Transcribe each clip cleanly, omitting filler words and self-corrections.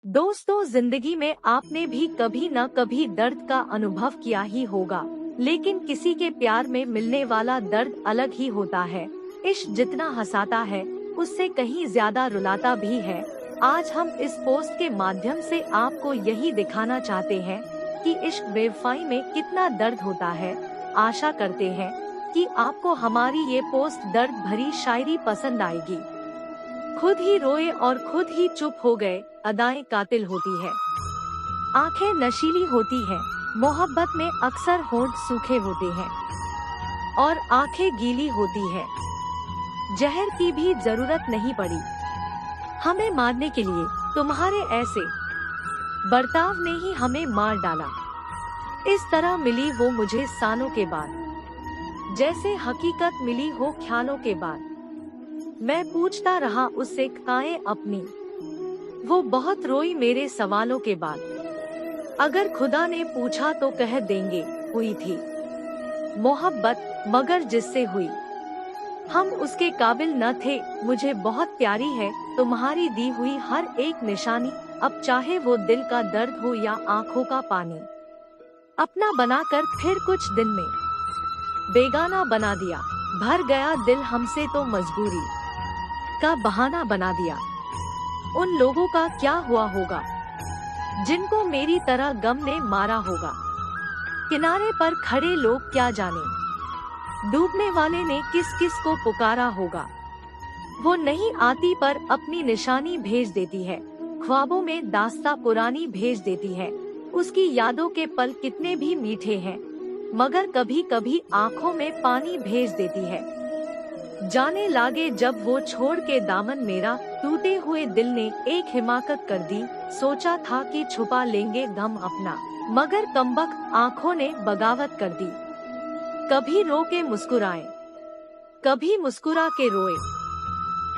दोस्तों, जिंदगी में आपने भी कभी न कभी दर्द का अनुभव किया ही होगा, लेकिन किसी के प्यार में मिलने वाला दर्द अलग ही होता है। इश्क जितना हंसाता है, उससे कहीं ज्यादा रुलाता भी है। आज हम इस पोस्ट के माध्यम से आपको यही दिखाना चाहते हैं कि इश्क बेवफाई में कितना दर्द होता है। आशा करते हैं कि आपको हमारी ये पोस्ट दर्द भरी शायरी पसंद आएगी। खुद ही रोए और खुद ही चुप हो गए, अदाएं कातिल होती है। आंखें नशीली होती हैं, मोहब्बत में अक्सर होंठ सूखे होते हैं और आंखें गीली होती है। जहर की भी जरूरत नहीं पड़ी हमें मारने के लिए, तुम्हारे ऐसे बर्ताव ने ही हमें मार डाला। इस तरह मिली वो मुझे सालों के बाद, जैसे हकीकत मिली हो ख्यालों के बाद। मैं पूछता रहा उससे काएं अपनी, वो बहुत रोई मेरे सवालों के बाद। अगर खुदा ने पूछा तो कह देंगे हुई थी मोहब्बत, मगर जिससे हुई हम उसके काबिल न थे। मुझे बहुत प्यारी है तुम्हारी दी हुई हर एक निशानी, अब चाहे वो दिल का दर्द हो या आंखों का पानी। अपना बनाकर फिर कुछ दिन में बेगाना बना दिया, भर गया दिल हमसे तो मजबूरी का बहाना बना दिया। उन लोगों का क्या हुआ होगा जिनको मेरी तरह गम ने मारा होगा। किनारे पर खड़े लोग क्या जाने, डूबने वाले ने किस किस को पुकारा होगा। वो नहीं आती पर अपनी निशानी भेज देती है, ख्वाबों में दास्ता पुरानी भेज देती है। उसकी यादों के पल कितने भी मीठे हैं, मगर कभी कभी आंखों में पानी भेज देती है। जाने लागे जब वो छोड़ के दामन मेरा, टूटे हुए दिल ने एक हिमाकत कर दी। सोचा था कि छुपा लेंगे गम अपना, मगर कमबख्त आँखों ने बगावत कर दी। कभी रो के मुस्कुराए, कभी मुस्कुरा के रोए,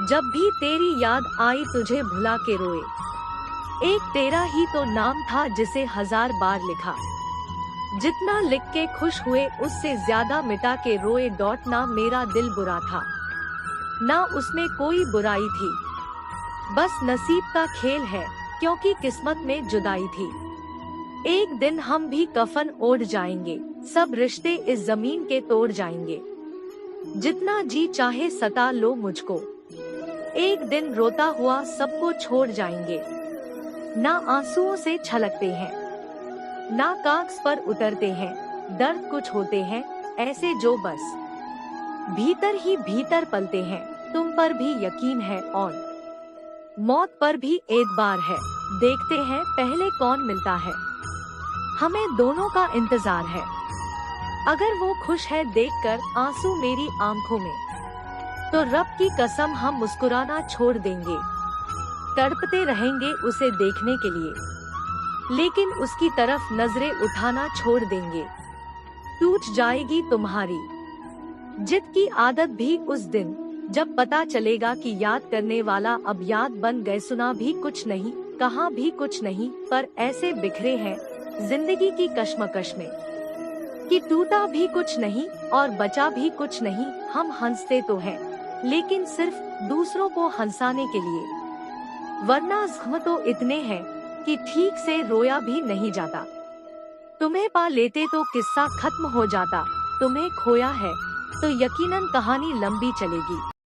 जब भी तेरी याद आई तुझे भुला के रोए। एक तेरा ही तो नाम था जिसे 1000 बार लिखा, जितना लिख के खुश हुए उससे ज्यादा मिटा के रोए। ना मेरा दिल बुरा था, ना उसमें कोई बुराई थी, बस नसीब का खेल है क्योंकि किस्मत में जुदाई थी। एक दिन हम भी कफन ओढ़ जाएंगे, सब रिश्ते इस जमीन के तोड़ जाएंगे। जितना जी चाहे सता लो मुझको, एक दिन रोता हुआ सबको छोड़ जाएंगे। ना आंसुओं से छलकते हैं, ना कागज पर उतरते हैं, दर्द कुछ होते हैं ऐसे जो बस भीतर ही भीतर पलते हैं। तुम पर भी यकीन है और मौत पर भी एतबार है, देखते हैं पहले कौन मिलता है। हमें दोनों का इंतजार है, अगर वो खुश है देखकर आंसू मेरी आंखों में, तो रब की कसम हम मुस्कुराना छोड़ देंगे। तड़पते रहेंगे उसे देखने के लिए, लेकिन उसकी तरफ नजरें उठाना छोड़ देंगे। टूट जाएगी तुम्हारी जिद की आदत भी उस दिन, जब पता चलेगा कि याद करने वाला अब याद बन गए। सुना भी कुछ नहीं, कहा भी कुछ नहीं, पर ऐसे बिखरे हैं जिंदगी की कश्मकश में कि टूटा भी कुछ नहीं और बचा भी कुछ नहीं। हम हंसते तो हैं, लेकिन सिर्फ दूसरों को हंसाने के लिए, वरना ज़ख्म तो इतने हैं कि ठीक से रोया भी नहीं जाता। तुम्हें पा लेते तो किस्सा खत्म हो जाता, तुम्हें खोया है तो यकीनन कहानी लंबी चलेगी।